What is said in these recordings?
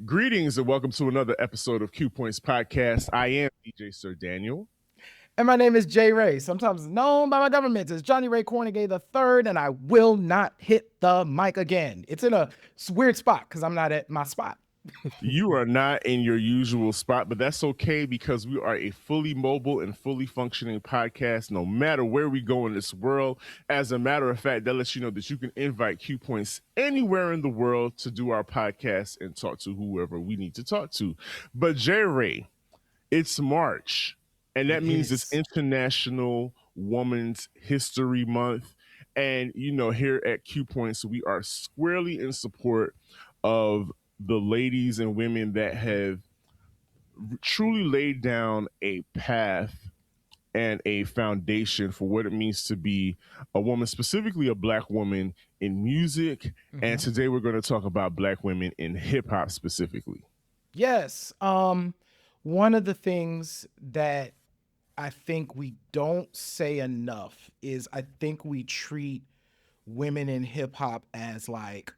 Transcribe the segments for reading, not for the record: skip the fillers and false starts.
Greetings and welcome to another episode of Q Points Podcast. I am DJ Sir Daniel. And my name is Jay Ray, sometimes known by my government as Johnny Ray Cornegay III, and I will not hit the mic again. It's in a weird spot because I'm not at my spot. You are not in your usual spot, but that's okay because we are a fully mobile and fully functioning podcast no matter where we go in this world. As a matter of fact, that lets you know that you can invite Q Points anywhere in the world to do our podcast and talk to whoever we need to talk to. But Jay Ray, it's March, and that means it's International Women's History Month. And, here at Q Points, we are squarely in support of the ladies and women that have truly laid down a path and a foundation for what it means to be a woman, specifically a Black woman in music. Mm-hmm. And today we're going to talk about Black women in hip hop specifically. Yes. One of the things that I think we don't say enough is I think we treat women in hip hop as like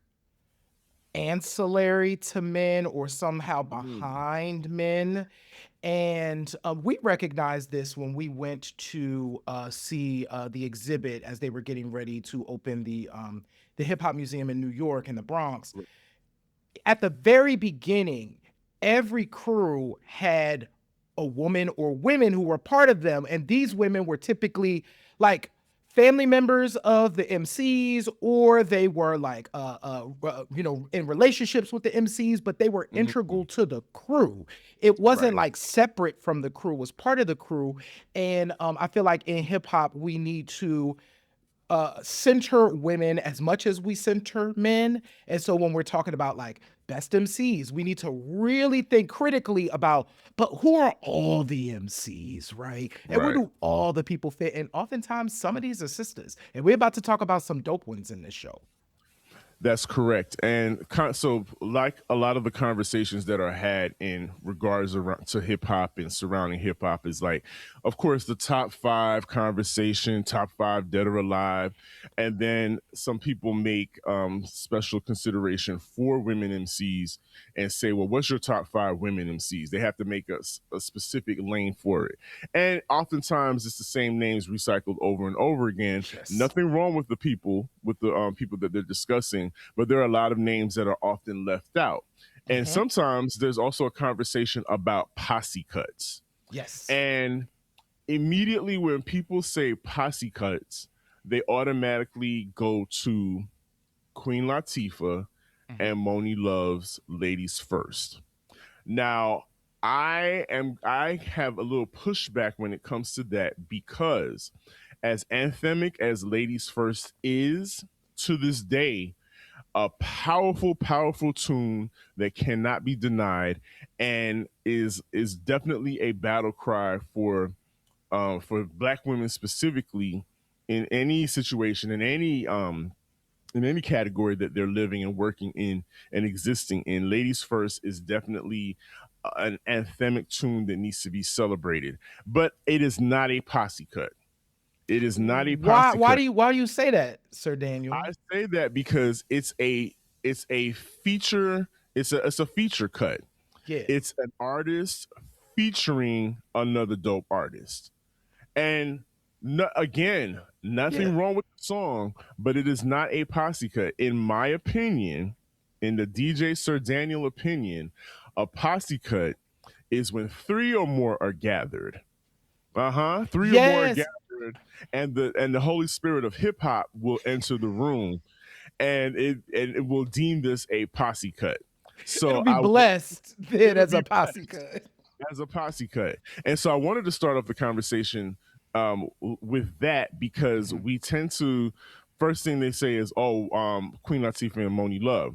ancillary to men or somehow behind men. And we recognized this when we went to see the exhibit as they were getting ready to open the Hip Hop Museum in New York in the Bronx. At the very beginning, every crew had a woman or women who were part of them. And these women were typically like family members of the MCs, or they were like, in relationships with the MCs, but they were integral to the crew. It wasn't like separate from the crew, it was part of the crew. And I feel like in hip hop, we need to center women as much as we center men. And so when we're talking about like best MCs, we need to really think critically about, but who are all the MCs, right? And where do all the people fit? And oftentimes some of these are sisters. And we're about to talk about some dope ones in this show. That's correct. And so like a lot of the conversations that are had in regards to hip hop and surrounding hip hop is like, of course, the top 5 conversation, top 5 dead or alive. And then some people make special consideration for women MCs and say, well, what's your top 5 women MCs? They have to make a specific lane for it. And oftentimes it's the same names recycled over and over again. Yes. Nothing wrong with the people that they're discussing, but there are a lot of names that are often left out. And sometimes there's also a conversation about posse cuts. Yes. And immediately when people say posse cuts, they automatically go to Queen Latifah and Monie Love's Ladies First. Now, I have a little pushback when it comes to that, because as anthemic as Ladies First is to this day, a powerful, powerful tune that cannot be denied, and is definitely a battle cry for Black women specifically in any situation, in any category that they're living and working in and existing in. Ladies First is definitely an anthemic tune that needs to be celebrated, but it is not a posse cut. It is not a posse cut. Why do you say that, Sir Daniel? I say that because it's a feature. It's a feature cut. Yeah. It's an artist featuring another dope artist, and nothing wrong with the song, but it is not a posse cut. In my opinion, in the DJ Sir Daniel opinion, a posse cut is when 3 or more are gathered. 3 or more are gathered, and the Holy Spirit of hip hop will enter the room, and it will deem this a posse cut. So it'll be blessed then as a posse cut. As a posse cut. And so I wanted to start off the conversation with that, because we tend to, first thing they say is, Queen Latifah and Monie Love.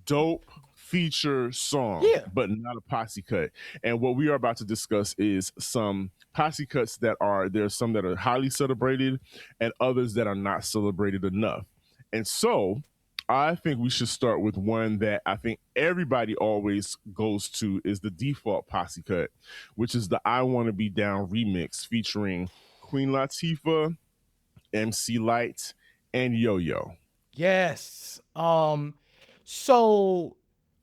Dope feature song, but not a posse cut. And what we are about to discuss is some posse cuts there's some that are highly celebrated and others that are not celebrated enough. And so I think we should start with one that I think everybody always goes to, is the default posse cut, which is the I Wanna Be Down remix featuring Queen Latifah, MC Lyte, and Yo-Yo. Yes. So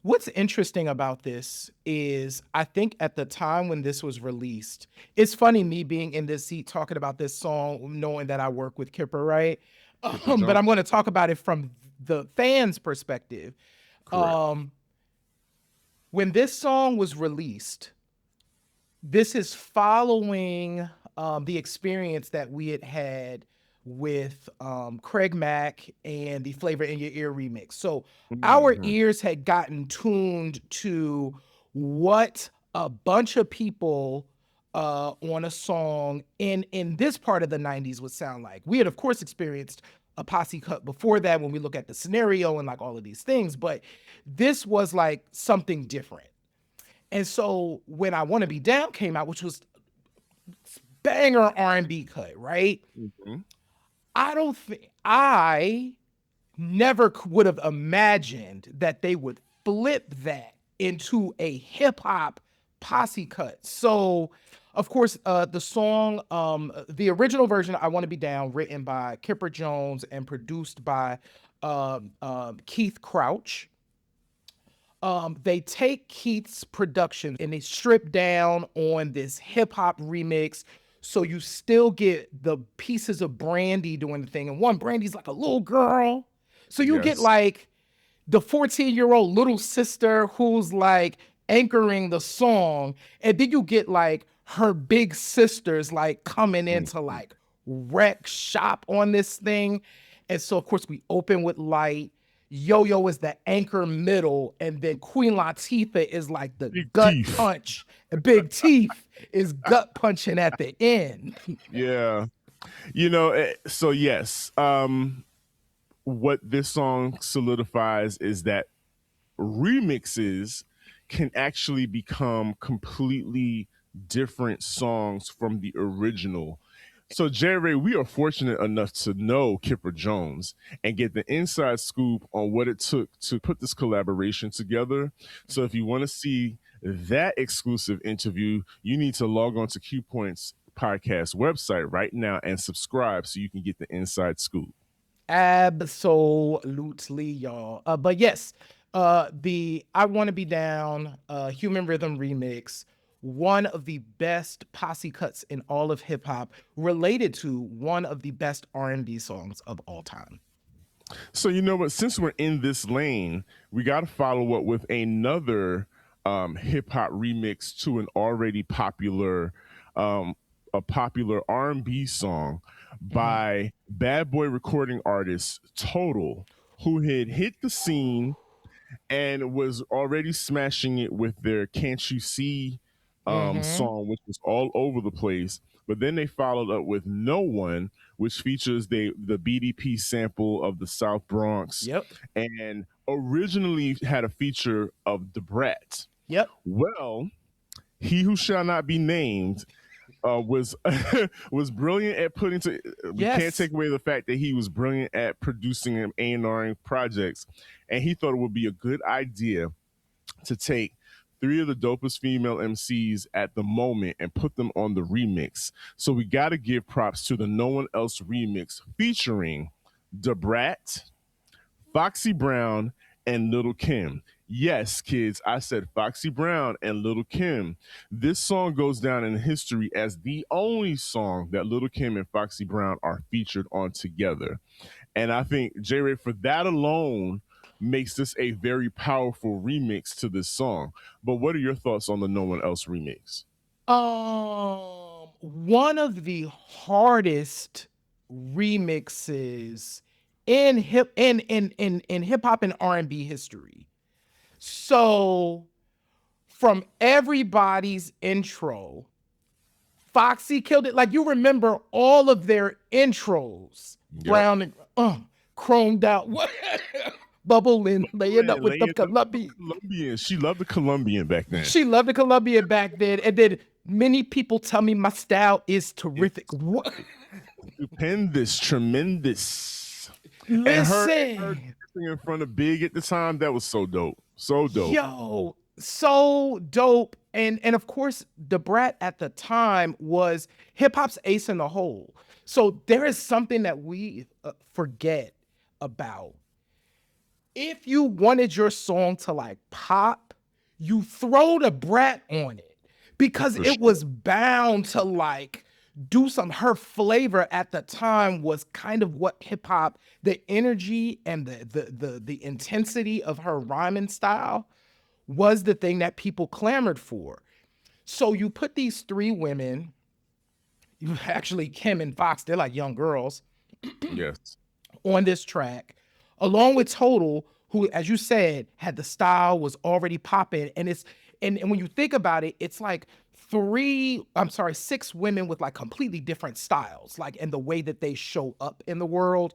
What's interesting about this is I think at the time when this was released, it's funny me being in this seat talking about this song, knowing that I work with Kipper, right? Kipper But Jones. I'm going to talk about it from the fans' perspective. Correct. Um, when this song was released, this is following the experience that we had had with Craig Mack and the Flavor in Your Ear remix. So our Mhm. ears had gotten tuned to what a bunch of people on a song in this part of the 90s would sound like. We had, of course, experienced a posse cut before that when we look at the scenario and like all of these things, but this was like something different. And so when I Want to Be Down came out, which was banger R&B cut, right? Mhm. I don't think I never would have imagined that they would flip that into a hip hop posse cut. So, of course, the song, the original version, "I Want to Be Down," written by Kipper Jones and produced by Keith Crouch. They take Keith's production and they strip down on this hip hop remix. So you still get the pieces of Brandy doing the thing. And one, Brandy's like a little girl. So you get Yes. like the 14-year-old little sister who's like anchoring the song. And then you get like her big sisters like coming in to Mhm. like wreck shop on this thing. And so, of course, we open with Lyte. Yo-Yo is the anchor middle, and then Queen Latifah is like the Big gut teeth. punch. And Big Teeth is gut punching at the end. Yeah. So yes. What this song solidifies is that remixes can actually become completely different songs from the original. So, Jerry, we are fortunate enough to know Kipper Jones and get the inside scoop on what it took to put this collaboration together. So, if you want to see that exclusive interview, you need to log on to Q Point's podcast website right now and subscribe so you can get the inside scoop. Absolutely, y'all. But yes, the I Want to Be Down Human Rhythm remix, one of the best posse cuts in all of hip hop, related to one of the best R&B songs of all time. So you know what? Since we're in this lane, we got to follow up with another hip hop remix to an already popular, um, a popular R&B song Mhm. by bad boy recording artist Total, who had hit the scene and was already smashing it with their "Can't You See" Mhm. song, which was all over the place. But then they followed up with "No One," which features the BDP sample of the South Bronx, Yep. and originally had a feature of the Brat. Yep. Well, he who shall not be named was was brilliant at putting to. We can't Yes. take away the fact that he was brilliant at producing and A&Ring projects, and he thought it would be a good idea to take three of the dopest female MCs at the moment and put them on the remix. So we got to give props to the No One Else remix featuring Da Brat, Foxy Brown, and Little Kim. Yes, kids, I said Foxy Brown and Little Kim. This song goes down in history as the only song that Little Kim and Foxy Brown are featured on together. And I think J Ray, for that alone, makes this a very powerful remix to this song. But what are your thoughts on the No One Else remix? One of the hardest remixes in hip hop and R&B history. So from everybody's intro, Foxy killed it. Like you remember all of their intros, Yep. brown and chromed out, bubble and laying up Man, with the laying up with Colombian. Colombian. She loved the Colombian back then. She loved the Colombian back then, and then many people tell me my style is terrific. It's What? stupendous, tremendous. And her Listen, dancing in front of Big at the time, that was so dope. So dope. yo, so dope. And of course, the Brat at the time was hip hop's ace in the hole. So there is something that we forget about. if you wanted your song to like pop, you throw the Brat on it because For it sure. was bound to like do some. Her flavor at the time was kind of what hip hop, the energy and the intensity of her rhyming style was the thing that people clamored for. So you put these three women, you actually Kim and Fox, they're like young girls Yes. on this track, along with Total, who, as you said, had the style, was already popping. And it's and when you think about it, it's like six women with like completely different styles, like in the way that they show up in the world,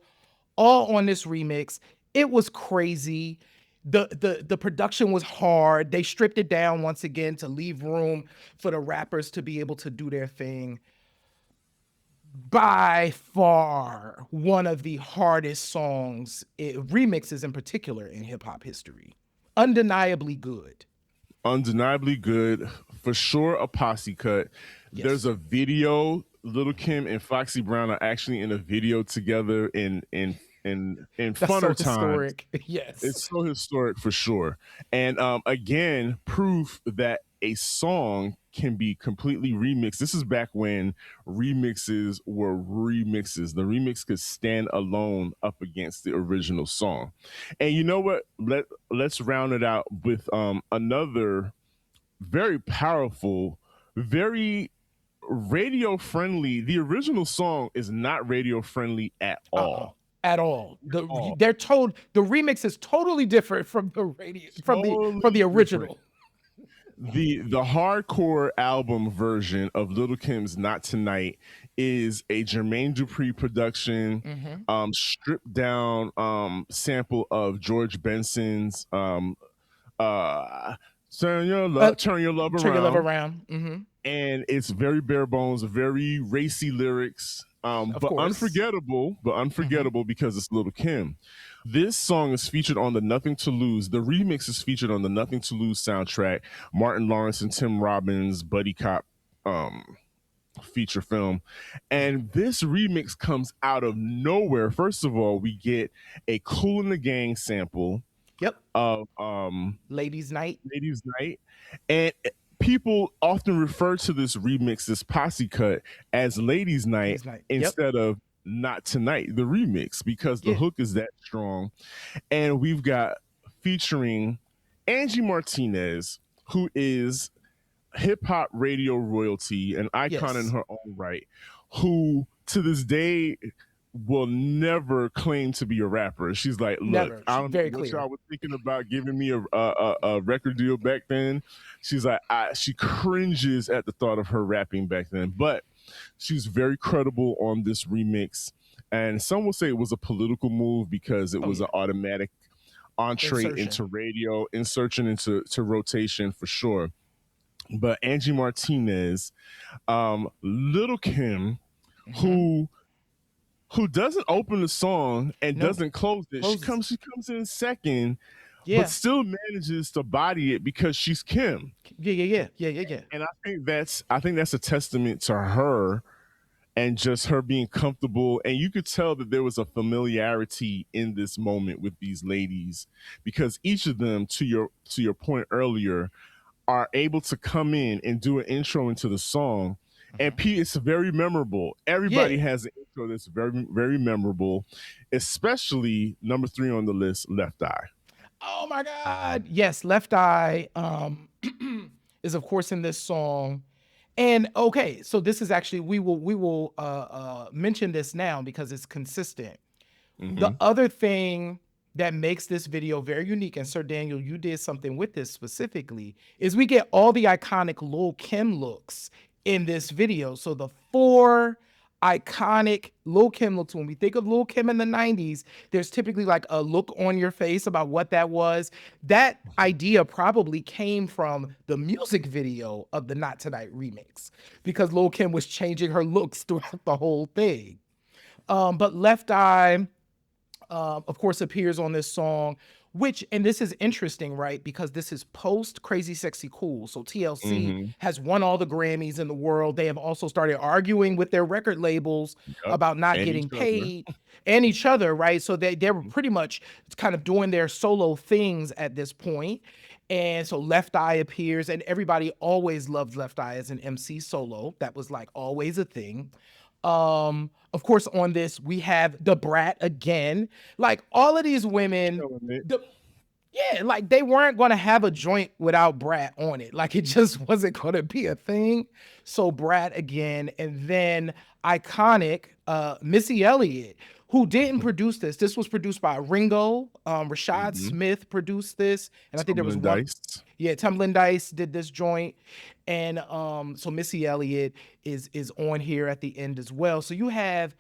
all on this remix. It was crazy. The production was hard. They stripped it down once again to leave room for the rappers to be able to do their thing. By far one of the hardest songs, remixes in particular, in hip hop history. Undeniably good. Undeniably good. For sure, a posse cut. There's Yes. a video. Lil Kim and Foxy Brown are actually in a video together in That's so funner times. historic. Yes. It's so historic for sure. And again, proof that a song can be completely remixed. This is back when remixes were remixes. The remix could stand alone up against the original song. And you know what? Let's round it out with another very powerful, very radio friendly. The original song is not radio friendly at Uh-uh. all. At all. All. They're told the remix is totally different from the radio from the Totally different. original. The hardcore album version of Lil Kim's "Not Tonight" is a Jermaine Dupri production, Mm-hmm. stripped down sample of George Benson's uh, turn your love Turn your love around," around. Mm-hmm. and it's very bare bones, very racy lyrics, Of but course. unforgettable, Mm-hmm. because it's Lil Kim. This song is featured on the Nothing to Lose. The remix is featured on the Nothing to Lose soundtrack. Martin Lawrence and Tim Robbins buddy cop feature film, and this remix comes out of nowhere. First of all, we get a Cool in the Gang sample Yep. of Ladies' Night. Ladies Night, and people often refer to this remix, this posse cut, as Ladies Night Ladies' Night. Yep. instead of Not Tonight, the remix, because the Yeah. hook is that strong. And we've got featuring Angie Martinez, who is hip hop radio royalty, an icon in Yes. her own right, who to this day will never claim to be a rapper. She's like, look, Never. I don't know Very what clear. y'all was thinking about giving me a record deal back then. She's like, she cringes at the thought of her rapping back then, but she's very credible on this remix. And some will say it was a political move because it Oh was an yeah. automatic entree Insertion. into radio, insertion into rotation for sure. But Angie Martinez, Lil Kim, Mm-hmm. who doesn't open the song and No. doesn't close it. Closes. She comes in second, but Yeah. still manages to body it because she's Kim. Yeah. Yeah. Yeah. Yeah. Yeah. Yeah. And I think that's a testament to her and just her being comfortable. And you could tell that there was a familiarity in this moment with these ladies because each of them, to your point earlier, are able to come in and do an intro into the song. And Mm-hmm. It's very memorable. Everybody Yeah. has an intro that's very, very memorable, especially number 3 on the list, Left Eye. Oh my God. Yes, Left Eye is of course in this song. And okay, so this is actually we will mention this now because it's consistent. The Hmm. other thing that makes this video very unique, and Sir Daniel, you did something with this specifically, is we get all the iconic Lil Kim looks in this video. So the 4 iconic Lil Kim looks. When we think of Lil Kim in the 90s, there's typically like a look on your face about what that was. That idea probably came from the music video of the Not Tonight remix because Lil Kim was changing her looks throughout the whole thing. But Left Eye, of course, appears on this song. Which, and this is interesting, right? Because this is post Crazy Sexy Cool. So TLC Mm-hmm. has won all the Grammys in the world. They have also started arguing with their record labels Yep. about not And getting each other. paid and each other, right? So they were pretty much kind of doing their solo things at this point. And so Left Eye appears, and everybody always loved Left Eye as an MC solo. That was like always a thing. Of course, on this, we have the Brat again. Like all of these women, Killing it. yeah, like they weren't gonna have a joint without Brat on it. Like it just wasn't gonna be a thing. So Brat again, and then iconic Missy Elliott, who didn't produce this. This was produced by Ringo. Rashad Mm-hmm. Smith produced this, and I think there was Tumbling one. dice. Yeah, Tumbling Dice did this joint, and so Missy Elliott is on here at the end as well. So you have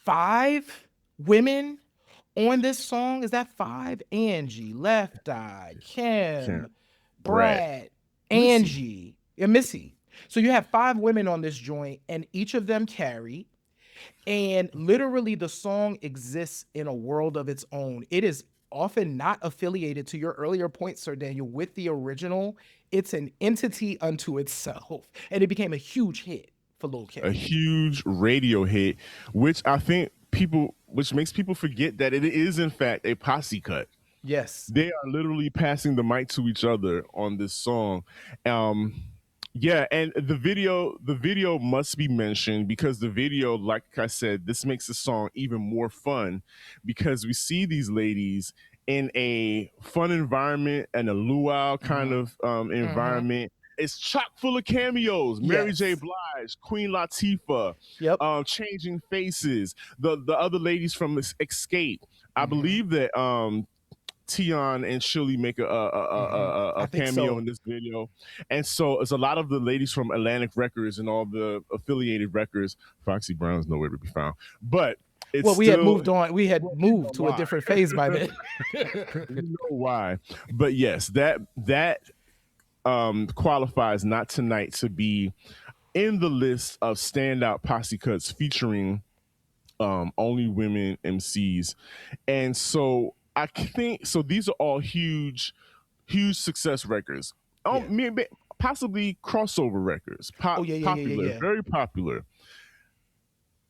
5 women on this song. Is that 5? Angie, Left Eye, Kim, Kim, Brat, Brad, Missy. Angie, and Missy. So you have 5 women on this joint, and each of them carry. And literally, the song exists in a world of its own. It is often not affiliated, to your earlier point, Sir Daniel, with the original. It's an entity unto itself. And it became a huge hit for Lil Kim. A huge radio hit, which I think which makes people forget that it is in fact a posse cut. Yes. They are literally passing the mic to each other on this song. Yeah, and the video must be mentioned because the video, like I said, this makes the song even more fun because we see these ladies in a fun environment and a luau kind of environment. It's chock full of cameos. Mary J. Yes. Blige, Queen Latifah, Yep. Changing Faces, the other ladies from Escape. I believe that Tion and Shirley make a I think cameo so. in this video, and so it's a lot of the ladies from Atlantic Records and all the affiliated records. Foxy Brown's nowhere to be found, but it's Well, we still, had moved on. We had you know moved to a why. different phase by then. You know why, but yes, that qualifies not tonight to be in the list of standout posse cuts featuring only women MCs, and so I think so. These are all huge success records. Yeah. Maybe possibly crossover records. Oh, yeah. Popular, very popular.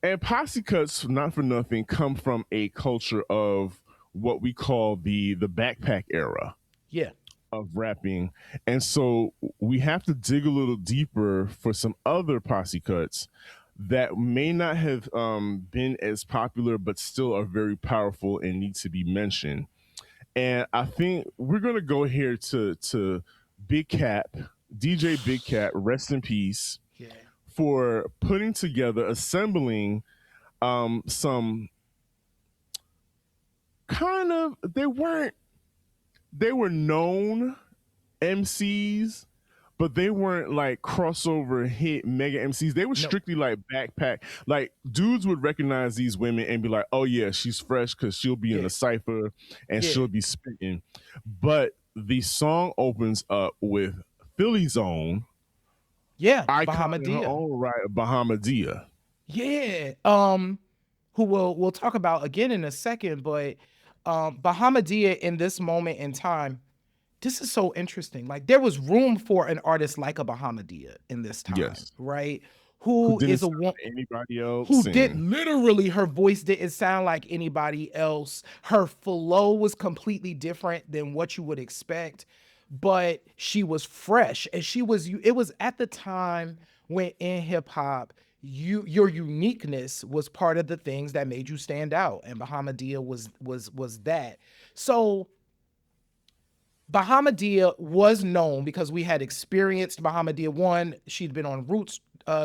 And posse cuts, not for nothing, come from a culture of what we call the backpack era Yeah. of rapping. And so we have to dig a little deeper for some other posse cuts that may not have been as popular, but still are very powerful and need to be mentioned. And I think we're gonna go here to Big Cap, DJ Big Cap, rest in peace, Yeah. for putting together, assembling some kind of they were known MCs, but they weren't like crossover hit mega MCs. They were strictly like backpack. Like dudes would recognize these women and be like, "Oh yeah, she's fresh because she'll be in the cipher and she'll be spitting." But the song opens up with Philly's own, icon in her Bahamadia. own right, Bahamadia. Yeah. Who we'll talk about again in a second, but Bahamadia in this moment in time, this is so interesting. Like there was room for an artist like a Bahamadia in this time, Yes. right? Who Who didn't is a sound one like anybody else? who and- did literally her voice didn't sound like anybody else. Her flow was completely different than what you would expect, but she was fresh and it was at the time when in hip hop your uniqueness was part of the things that made you stand out, and Bahamadia was that. So Bahamadia was known because we had experienced Bahamadia. One, she'd been on Roots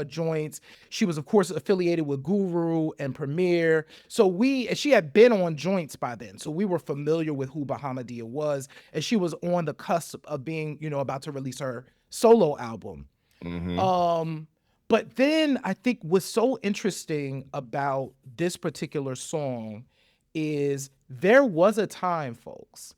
joints. She was, of course, affiliated with Guru and Premier. So she had been on joints by then. So we were familiar with who Bahamadia was. And she was on the cusp of being, about to release her solo album. But then I think what's so interesting about this particular song is there was a time, folks,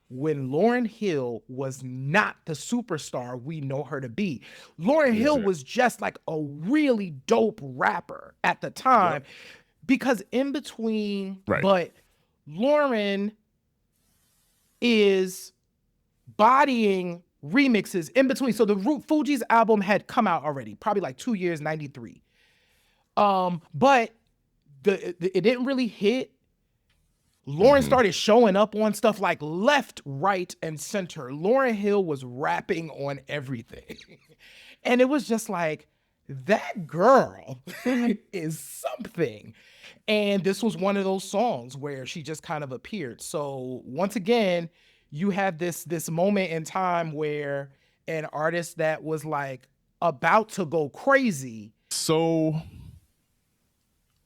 when Lauryn Hill was not the superstar we know her to be. Lauryn Hill was just like a really dope rapper at the time, because in between, but Lauryn is bodying remixes in between. So the Fuji's album had come out already, probably like 2 years, 93. But it didn't really hit. Lauryn started showing up on stuff like left, right, and center. Lauryn Hill was rapping on everything. And it was just like, that girl is something. And this was one of those songs where she just kind of appeared. So once again, you have this moment in time where an artist that was like about to go crazy. So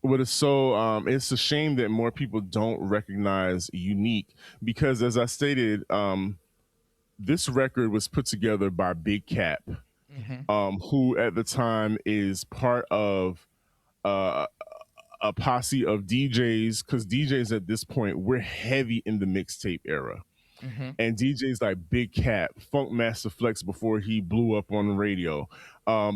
it's a shame that more people don't recognize Uneek, because as I stated, this record was put together by Big Cap, who at the time is part of uh, a posse of DJs, because DJs at this point, we're heavy in the mixtape era. And DJs like Big Cap, Funk Master Flex before he blew up on the radio.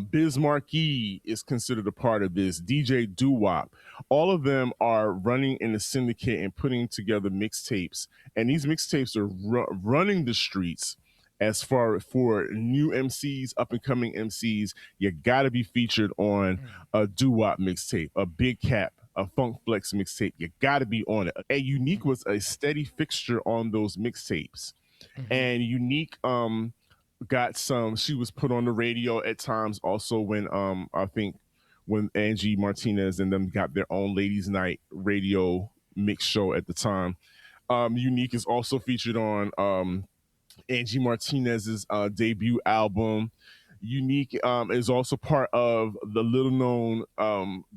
Biz Markie is considered a part of this. DJ Doo-Wop. All of them are running in the syndicate and putting together mixtapes. And these mixtapes are running the streets. As far for new MCs, up and coming MCs, you got to be featured on a Doo-Wop mixtape, a Big Cap, a Funk Flex mixtape. You got to be on it. And Uneek was a steady fixture on those mixtapes. And Uneek got some. She was put on the radio at times. Also, when I think when Angie Martinez and them got their own ladies' night radio mix show at the time. Uneek is also featured on Angie Martinez's debut album. Uneek is also part of the little known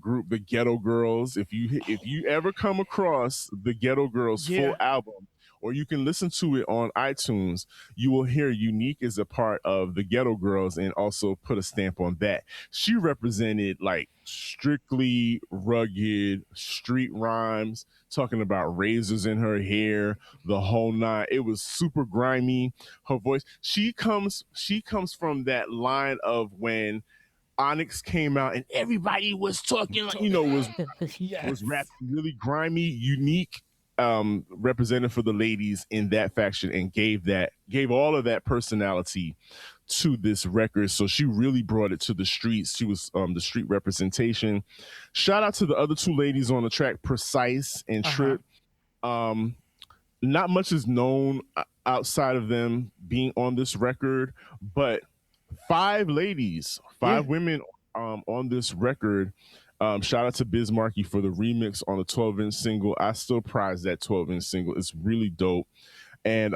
group, the Ghetto Girls. If you ever come across the Ghetto Girls full album, or you can listen to it on iTunes, you will hear Uneek is a part of the Ghetto Girls and also put a stamp on that. She represented like strictly rugged street rhymes, talking about razors in her hair, the whole nine. It was super grimy. Her voice. She comes from that line of when Onyx came out and everybody was talking like, was rapping really grimy. Uneek represented for the ladies in that faction and gave all of that personality to this record. So she really brought it to the streets. She was the street representation. Shout out to the other two ladies on the track, Precise and Treep. Not much is known outside of them being on this record, but 5 ladies, 5 women on this record. Shout out to Biz Markie for the remix on the 12-inch single. I still prize that 12-inch single. It's really dope. And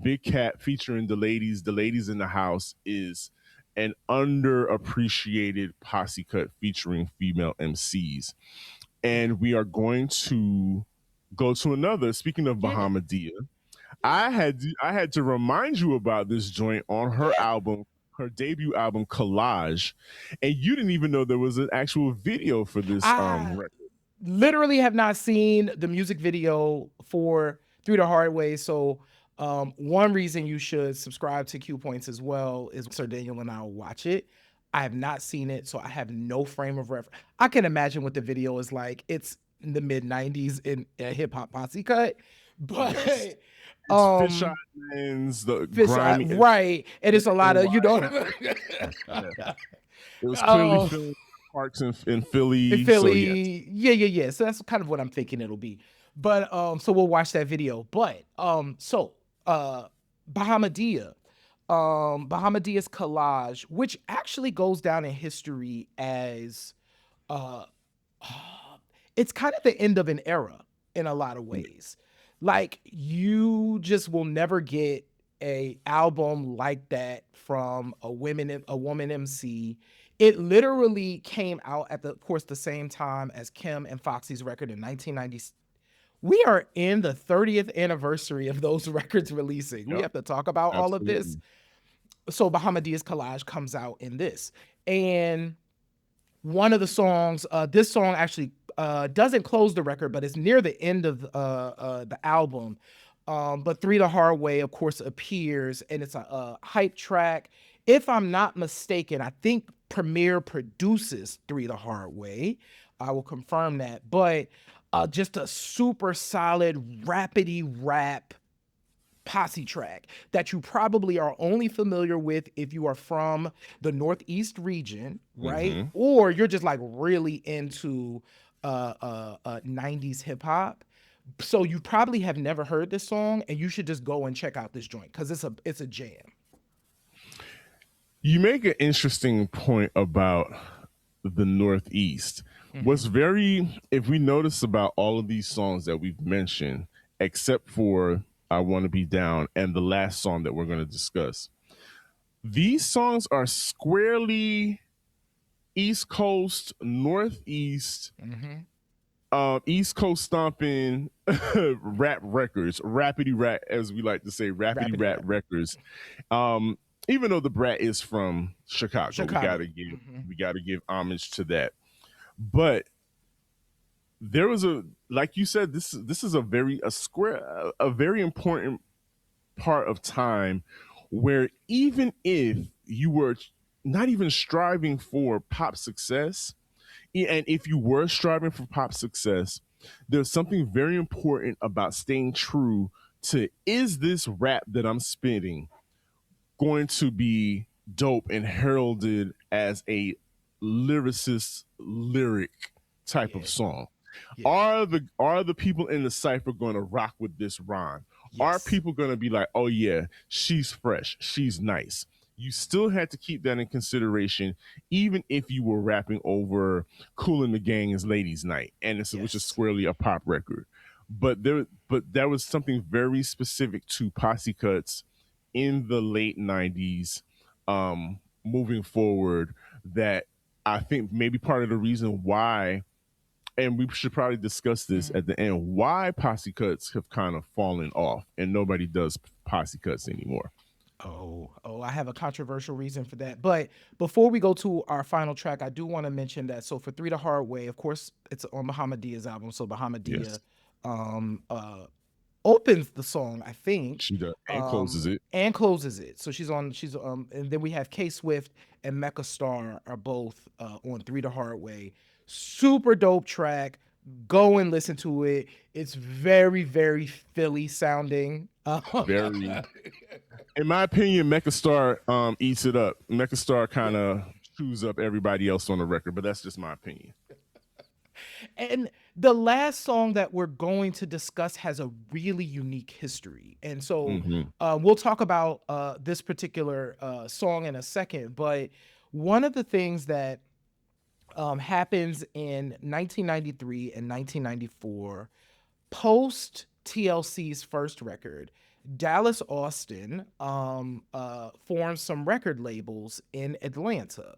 Big Cat featuring the ladies in the house is an underappreciated posse cut featuring female MCs. And we are going to go to another. Speaking of Bahamadia, I had to remind you about this joint on her album, her debut album, Kollage, and you didn't even know there was an actual video for this record. Literally have not seen the music video for Through the Hard Way. So one reason you should subscribe to Q Points as well is Sir Daniel and I will watch it. I have not seen it, so I have no frame of reference. I can imagine what the video is like. It's in the mid 90s in a hip hop posse cut, but fisheye lens, the grimy, right, and it's a lot of It was clearly filmed parks in Philly. In Philly, so yeah. So that's kind of what I'm thinking it'll be. But so we'll watch that video. But Bahamadia. Bahamadia's Kollage, which actually goes down in history as it's kind of the end of an era in a lot of ways. Like, you just will never get a album like that from a woman MC. It literally came out at of course the same time as Kim and Foxy's record in 1990. We are in the 30th anniversary of those records releasing. We have to talk about all of this. So Bahamadia's Kollage comes out in this. And one of the songs, this song actually doesn't close the record, but it's near the end of the album. But Through the Hard Way, of course, appears, and it's a hype track. If I'm not mistaken, I think Premier produces Through the Hard Way. I will confirm that. But just a super solid, rapidy rap Posse track that you probably are only familiar with if you are from the Northeast region, right? Mm-hmm. Or you're just like really into 90s hip hop. So you probably have never heard this song, and you should just go and check out this joint because it's a jam. You make an interesting point about the Northeast. Mm-hmm. What's very, if we notice about all of these songs that we've mentioned, except for I Want to Be Down and the last song that we're going to discuss, these songs are squarely East Coast, Northeast, Mm-hmm. East Coast stomping rap records, rapidy rap, as we like to say, rapidy Rapid rap rap. records. Um, Even though the Brat is from Chicago, Chicago. Mm-hmm. we gotta give homage to that. But there was a, like you said, this is a very a very important part of time where even if you were not even striving for pop success, and if you were striving for pop success, there's something very important about staying true to, is this rap that I'm spitting going to be dope and heralded as a lyricist lyric type of Yeah. song? Yeah. Are the people in the cipher going to rock with this rhyme? Are Yes. people going to be like, oh yeah, she's fresh, she's nice? You still had to keep that in consideration, even if you were rapping over "Cool in the Gang" is Ladies' Night, and which is Yes. squarely a pop record. But that was something very specific to Posse Cuts in the late '90s, moving forward. That I think maybe part of the reason why, and we should probably discuss this Mm. at the end, why Posse Cuts have kind of fallen off and nobody does Posse Cuts anymore. Oh, I have a controversial reason for that. But before we go to our final track, I do want to mention that. So for Three the Hard Way, of course, it's on Bahamadia's album. So Bahamadia Yes, um, uh, opens the song, I think, she does, and closes it. and closes it. So and then we have K Swift and Mecca Starr are both on Three the Hard Way. Super dope track. Go and listen to it. It's very, very Philly sounding. Very, in my opinion, Mecca Star eats it up. Mecca Star kind of chews up everybody else on the record, but that's just my opinion. And the last song that we're going to discuss has a really unique history. And so Mm-hmm. we'll talk about this particular song in a second. But one of the things that happens in 1993 and 1994, post TLC's first record, Dallas Austin formed some record labels in Atlanta.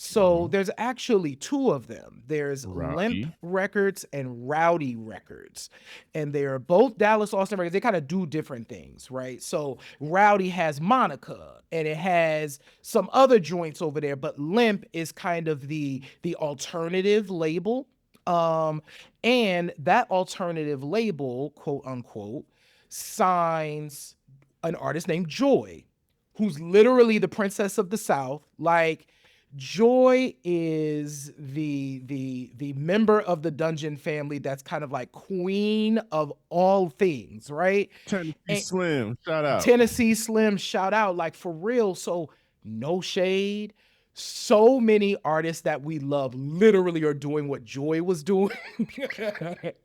So Mm-hmm. there's actually two of them. There's Limp Rowdy. Records and Rowdy Records. And they're both Dallas Austin records. They kind of do different things, right? So Rowdy has Monica and it has some other joints over there, but Limp is kind of the alternative label. Um, and that alternative label, quote unquote, signs an artist named Joy, who's literally the princess of the South. Like, Joy is the member of the Dungeon family that's kind of like queen of all things, right? Tennessee And Slim, shout out. Tennessee Slim, shout out, like for real. So no shade. So many artists that we love literally are doing what Joy was doing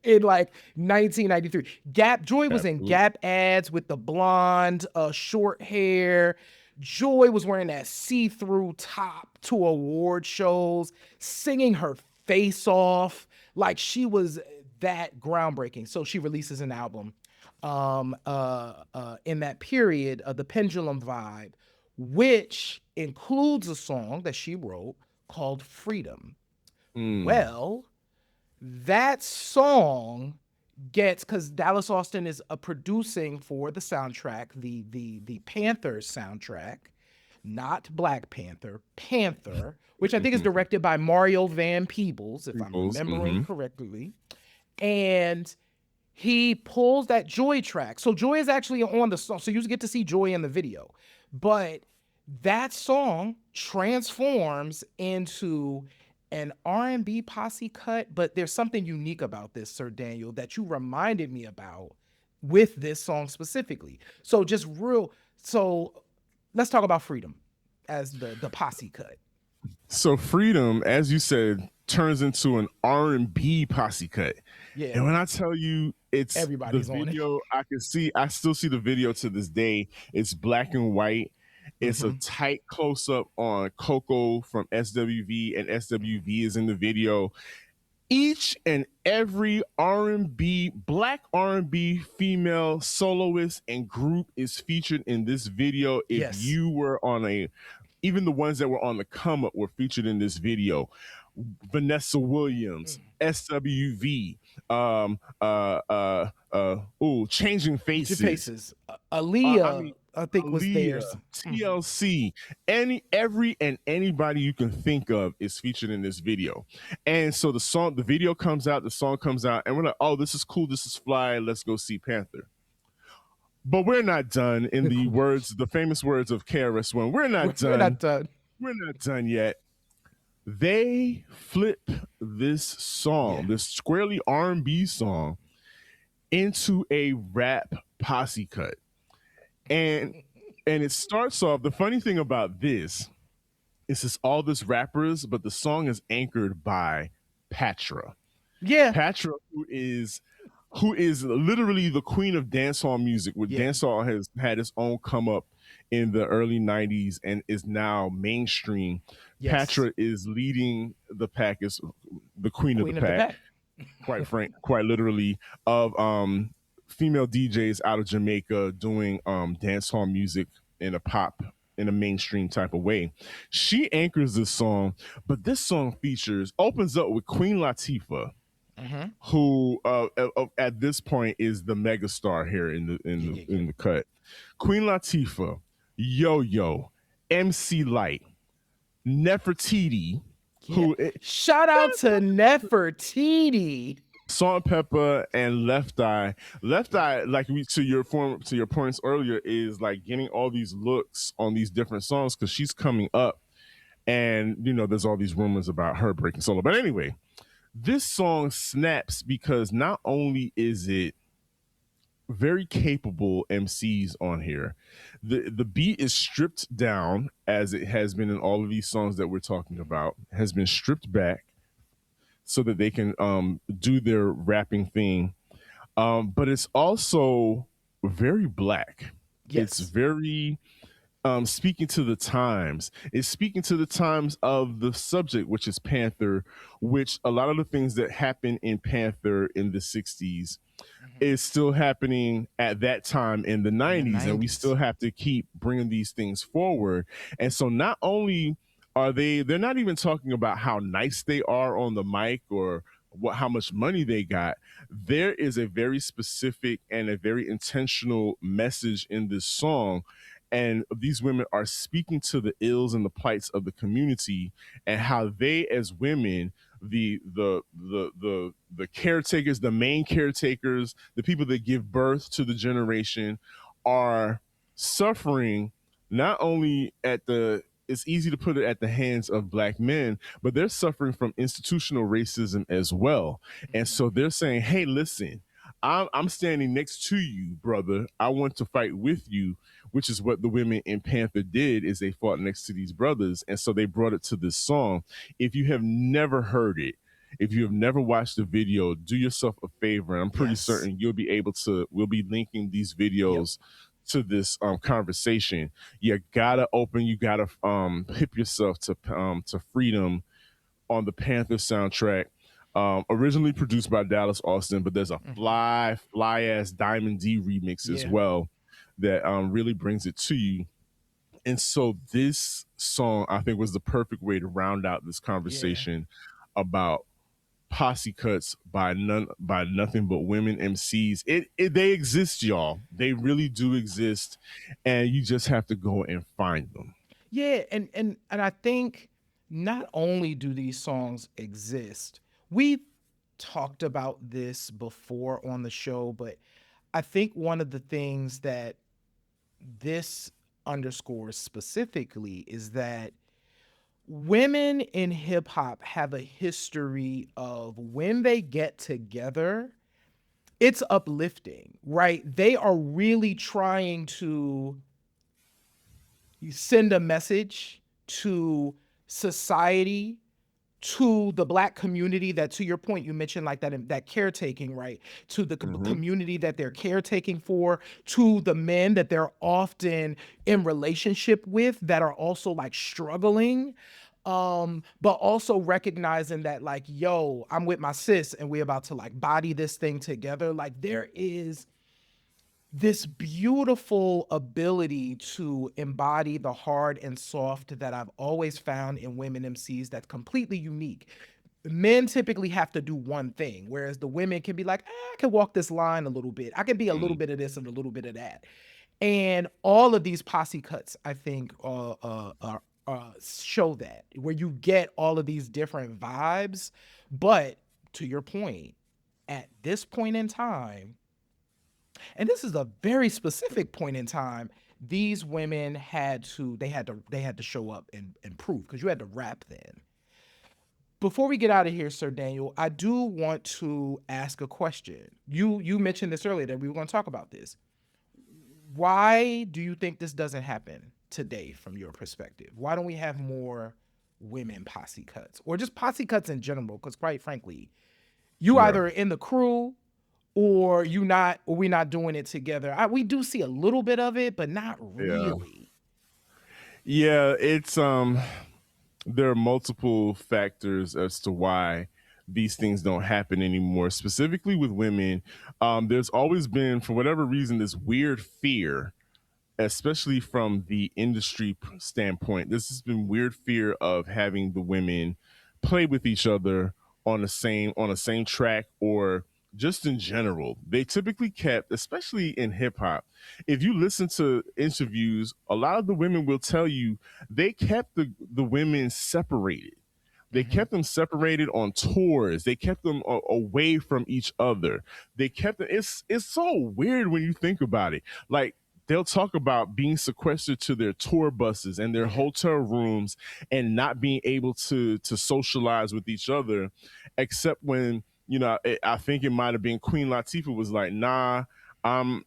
in like 1993. Gap Joy was in Absolutely. Gap ads with the blonde, short hair. Joy was wearing that see-through top to award shows, singing her face off. Like she was that groundbreaking. So she releases an album in that period of the Pendulum Vibe, which includes a song that she wrote called Freedom. Mm. Well, that song gets, because Dallas Austin is producing for the soundtrack, the Panther soundtrack, not Black Panther, Panther, which I think is directed by Mario Van Peebles, if I'm Peoples. remembering Mm-hmm. correctly. And he pulls that Joy track. So Joy is actually on the song. So you get to see Joy in the video. But that song transforms into an R&B posse cut, but there's something unique about this, Sir Daniel, that you reminded me about with this song specifically. So just real. So let's talk about Freedom as the posse cut. So Freedom, as you said, turns into an R&B posse cut. Yeah, And when I tell you it's the everybody's on it. video, I still see the video to this day. It's black and white. It's a Hmm. tight close up on Coco from SWV, and SWV is in the video. Each and every R&B, black R&B female soloist and group is featured in this video. If Yes. you were on a, even the ones that were on the come up were featured in this video. Vanessa Williams, Mm. SWV, Changing Your Faces. faces. I Aaliyah, mean, I think was theirs. Aaliyah, Mhm. TLC, every and anybody you can think of is featured in this video. And so the video comes out, the song comes out, and we're like, oh, this is cool, this is fly, let's go see Panther. But we're not done. In the words, the famous words of KRS-One, we're not We're not done. done. We're not done yet. They flip this Yeah. song, this squarely R&B song, into a rap posse cut. And it starts off, the funny thing about this is it's all this rappers, but the song is anchored by Patra. Yeah. Patra, who is literally the queen of dancehall music, where Yeah. dancehall has had its own come up in the early 90s and is now mainstream. Yes. Patra is leading the pack, is the queen of the Queen of the pack, pack. quite literally, of female DJs out of Jamaica doing dancehall music in a mainstream type of way. She anchors this song, but this song opens up with Queen Latifah, Mm-hmm. who at this point is the megastar here Yeah. in the cut. Queen Latifah, Yo-Yo, MC Lyte, Nefertiti, Yeah. Shout out to Nefertiti. Salt-N-Pepa, and Left Eye. Left Eye, like to your points earlier, is like getting all these looks on these different songs because she's coming up, and there's all these rumors about her breaking solo. But anyway, this song snaps because not only is it very capable MCs on here, the beat is stripped down, as it has been in all of these songs that we're talking about, has been stripped back so that they can do their rapping thing. But it's also very black. Yes. It's very speaking to the times. It's speaking to the times of the subject, which is Panther, which a lot of the things that happened in Panther in the 60s is still happening at that time in the 90s, and we still have to keep bringing these things forward. And so not only are they're not even talking about how nice they are on the mic or how much money they got. There is a very specific and a very intentional message in this song, and these women are speaking to the ills and the plights of the community, and how they, as women, the caretakers, the main caretakers, the people that give birth to the generation, are suffering not only at the, it's easy to put it at the hands of black men, but they're suffering from institutional racism as well. And so they're saying, hey, listen, I'm standing next to you, brother. I want to fight with you, which is what the women in Panther did, is they fought next to these brothers. And so they brought it to this song. If you have never heard it, if you have never watched the video, do yourself a favor. And I'm pretty certain we'll be linking these videos to this conversation. You gotta hip yourself to Freedom on the Panther soundtrack. Originally produced by Dallas Austin, but there's a fly ass Diamond D remix as well that really brings it to you. And so this song, I think, was the perfect way to round out this conversation about posse cuts by nothing but women MCs. They exist, y'all. They really do exist, and you just have to go and find them. Yeah, and I think not only do these songs exist, we've talked about this before on the show, but I think one of the things that this underscores specifically is that women in hip hop have a history of, when they get together, it's uplifting, right? They are really trying to send a message to society, to the Black community, that, to your point, you mentioned like that caretaking, right? To the Mm-hmm. community that they're caretaking for, to the men that they're often in relationship with that are also like struggling. But also recognizing that, like, yo, I'm with my sis and we're about to like body this thing together. Like, there is this beautiful ability to embody the hard and soft that I've always found in women MCs that's completely unique. Men typically have to do one thing, whereas the women can be like, I can walk this line a little bit. I can be a little bit of this and a little bit of that. And all of these posse cuts, I think, show that, where you get all of these different vibes. But to your point, at this point in time, and this is a very specific point in time, these women had to show up and prove, because you had to rap then. Before we get out of here, Sir Daniel, I do want to ask a question. You mentioned this earlier that we were going to talk about this. Why do you think this doesn't happen today from your perspective? Why don't we have more women posse cuts, or just posse cuts in general? Because quite frankly, you Yeah. either in the crew or we're not doing it together. We do see a little bit of it, but not Yeah. really. Yeah. It's there are multiple factors as to why these things don't happen anymore. Specifically with women, there's always been, for whatever reason, this weird fear, especially from the industry standpoint. This has been weird fear of having the women play with each other on the same track, or just in general. They typically kept, especially in hip hop, if you listen to interviews, a lot of the women will tell you they kept the women separated. They Mm-hmm. kept them separated on tours. They kept them away from each other. They kept them. It's so weird when you think about it. Like, they'll talk about being sequestered to their tour buses and their Yeah. hotel rooms, and not being able to socialize with each other, except when, I think it might have been Queen Latifah was like, nah, I'm,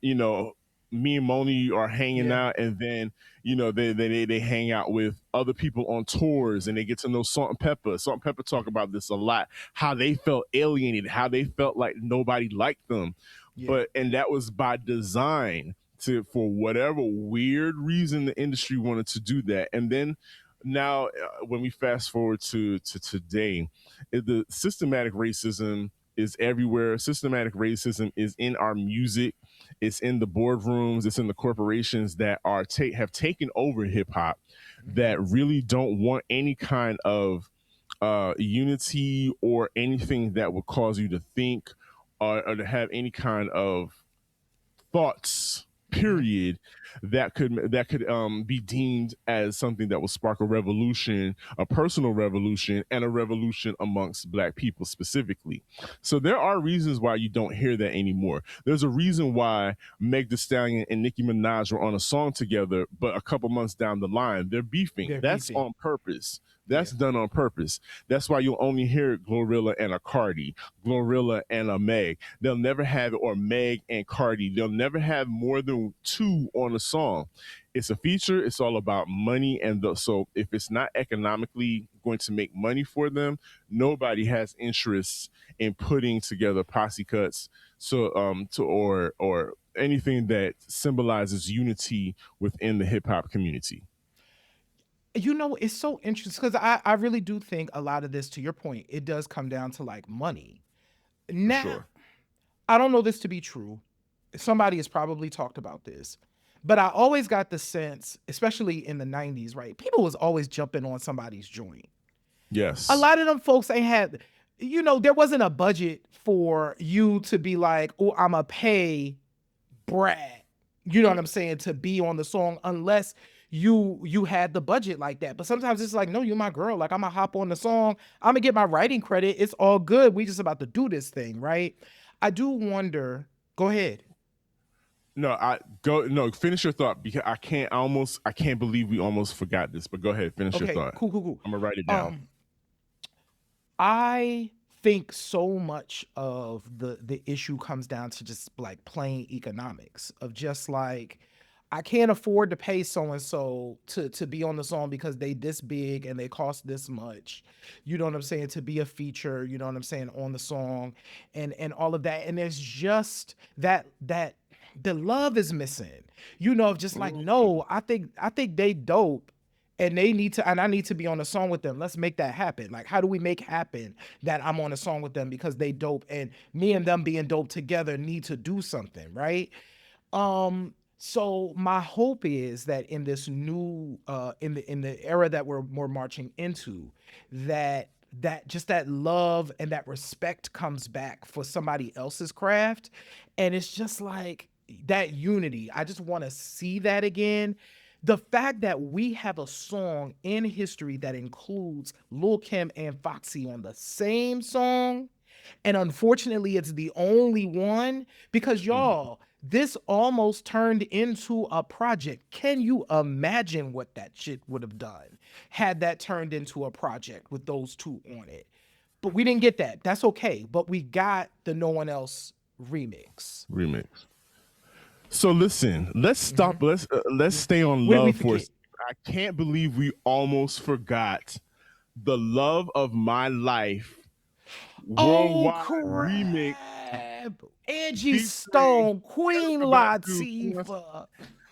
me and Monie are hanging Yeah. out, and then, they hang out with other people on tours, Mm-hmm. and they get to know Salt and Pepper. Salt and Pepper talk about this a lot, how they felt alienated, how they felt like nobody liked them. Yeah. And that was by design, to, for whatever weird reason, the industry wanted to do that. And then now, when we fast forward to today, the systematic racism is everywhere. Systematic racism is in our music. It's in the boardrooms. It's in the corporations that have taken over hip hop, Mm-hmm. that really don't want any kind of unity, or anything that would cause you to think, or to have any kind of thoughts, Mm-hmm. period, that could be deemed as something that will spark a revolution, a personal revolution, and a revolution amongst Black people specifically. So there are reasons why you don't hear that anymore. There's a reason why Meg Thee Stallion and Nicki Minaj were on a song together, but a couple months down the line they're beefing. They're That's beefing. on purpose. That's Yeah. done on purpose. That's why you'll only hear Glorilla and a Cardi, Glorilla and a Meg. They'll never have it, or Meg and Cardi. They'll never have more than two on a song. It's a feature. It's all about money, and so if it's not economically going to make money for them, nobody has interest in putting together posse cuts. So or anything that symbolizes unity within the hip hop community. It's so interesting, because I really do think a lot of this, to your point, it does come down to like money. For Now, sure. I don't know this to be true. Somebody has probably talked about this, but I always got the sense, especially in the 90s, right? People was always jumping on somebody's joint. A Yes. lot of them folks ain't had, there wasn't a budget for you to be like, oh, I'ma pay Brat, you know what I'm saying, to be on the song, unless you had the budget like that. But sometimes it's like, no, you're my girl. Like, I'm gonna hop on the song. I'm gonna get my writing credit. It's all good. We just about to do this thing, right? I do wonder. Go ahead. No, I go no. Finish your thought, because I can't believe we almost forgot this. But go ahead, finish your Okay, thought. cool, cool, cool. I'm gonna write it down. Um, I think so much of the issue comes down to just like plain economics of just like I can't afford to pay so and so to be on the song because they this big and they cost this much. You know what I'm saying? To be a feature, you know what I'm saying, on the song and all of that. And there's just that the love is missing. You know, just like, no, I think they dope and they need to and I need to be on a song with them. Let's make that happen. Like, how do we make happen that I'm on a song with them because they dope and me and them being dope together need to do something, right? So my hope is that in this new in the era that we're marching into, that just that love and that respect comes back for somebody else's craft. And it's just like that unity. I just want to see that again. The fact that we have a song in history that includes Lil Kim and Foxy on the same song, and unfortunately, it's the only one because y'all, this almost turned into a project. Can you imagine what that shit would have done had that turned into a project with those two on it? But we didn't get that. That's okay. But we got the No One Else remix. Remix. So listen, let's stop. Let's stay on What did we love for a forget? second. I can't believe we almost forgot the love of my life Oh worldwide remix crap! Angie featuring Stone, Queen Erykah Badu, Latifah,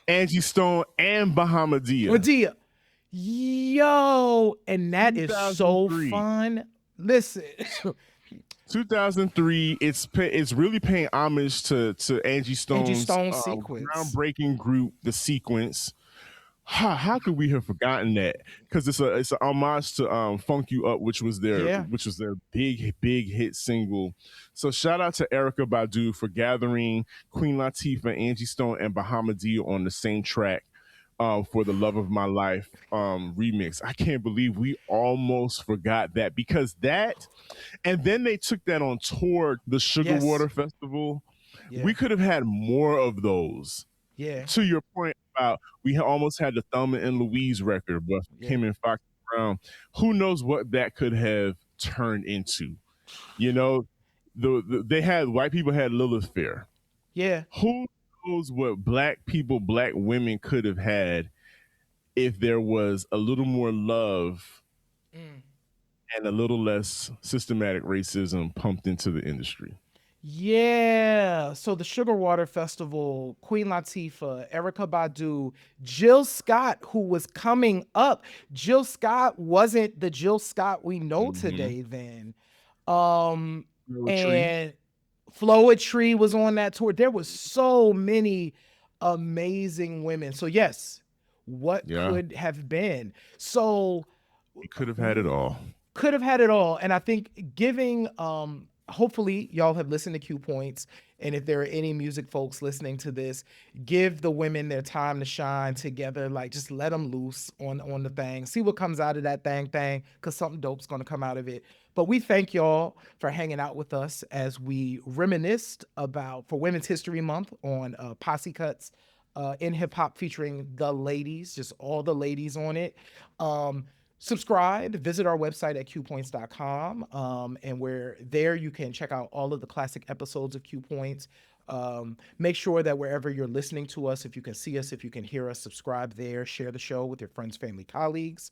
Angie Stone, and Bahamadia. Medea. Yo, and that is so 2003. fun. Listen, 2003. It's really paying homage to Angie Angie Stone's Stone sequence. groundbreaking group, The Sequence. How could we have forgotten that? Because it's an homage to "Funk You Up," Yeah. which was their big hit single. So shout out to Erykah Badu for gathering Queen Latifah, Angie Stone, and Bahamadia on the same track for the "Love of My Life" remix. I can't believe we almost forgot that because that, and then they took that on tour, the Sugar Yes. Water Festival. Yeah. We could have had more of those. Yeah. To your point about almost had the Thelma and Louise record, but Yeah. Kim and Foxy Brown, who knows what that could have turned into? You know, they had white people had Lilith Fair. Yeah. Who knows what black people, black women could have had if there was a little more love Mm. and a little less systematic racism pumped into the industry. Yeah. So the Sugar Water Festival, Queen Latifah, Erykah Badu, Jill Scott, who was coming up. Jill Scott wasn't the Jill Scott we know Mm-hmm. today then. Um, Poetry. and Floetry was on that tour. There was so many amazing women. So yes, what Yeah, could have been? So we could have had it all. could have had it all. And I think giving hopefully y'all have listened to Q Points. And if there are any music folks listening to this, give the women their time to shine together. Like just let them loose on the thing. See what comes out of that thing, because something dope's gonna come out of it. But we thank y'all for hanging out with us as we reminisced about for Women's History Month on Posse Cuts in hip hop featuring the ladies, just all the ladies on it. Subscribe, visit our website at qpoints.com. And where there you can check out all of the classic episodes of Q Points. Make sure that wherever you're listening to us, if you can see us, if you can hear us, subscribe there, share the show with your friends, family, colleagues.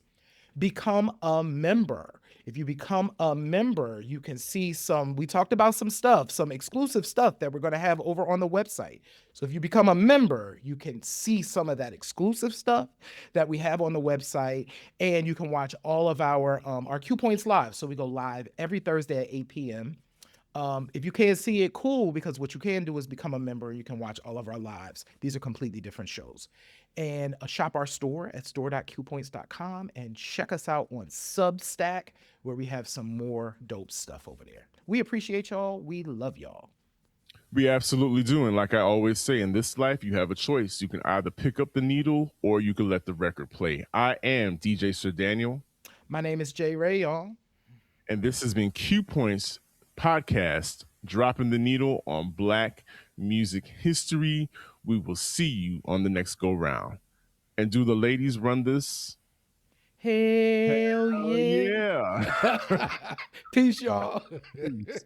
Become a member. If you become a member, you can see we talked about some stuff, some exclusive stuff that we're going to have over on the website. So if you become a member, you can see some of that exclusive stuff that we have on the website, and you can watch all of our Q Points live. So we go live every Thursday at 8 p.m. If you can't see it, cool, because what you can do is become a member. You can watch all of our lives. These are completely different shows. And shop our store at store.qpoints.com and check us out on Substack, where we have some more dope stuff over there. We appreciate y'all. We love y'all. We absolutely do. And like I always say, in this life, you have a choice. You can either pick up the needle or you can let the record play. I am DJ Sir Daniel, My name is Jay Ray, y'all. and this has been Q Points Podcast, dropping the needle on Black music history. We will see you on the next go round. And do the ladies run this? Hell Oh yeah. yeah. Peace, y'all. Peace.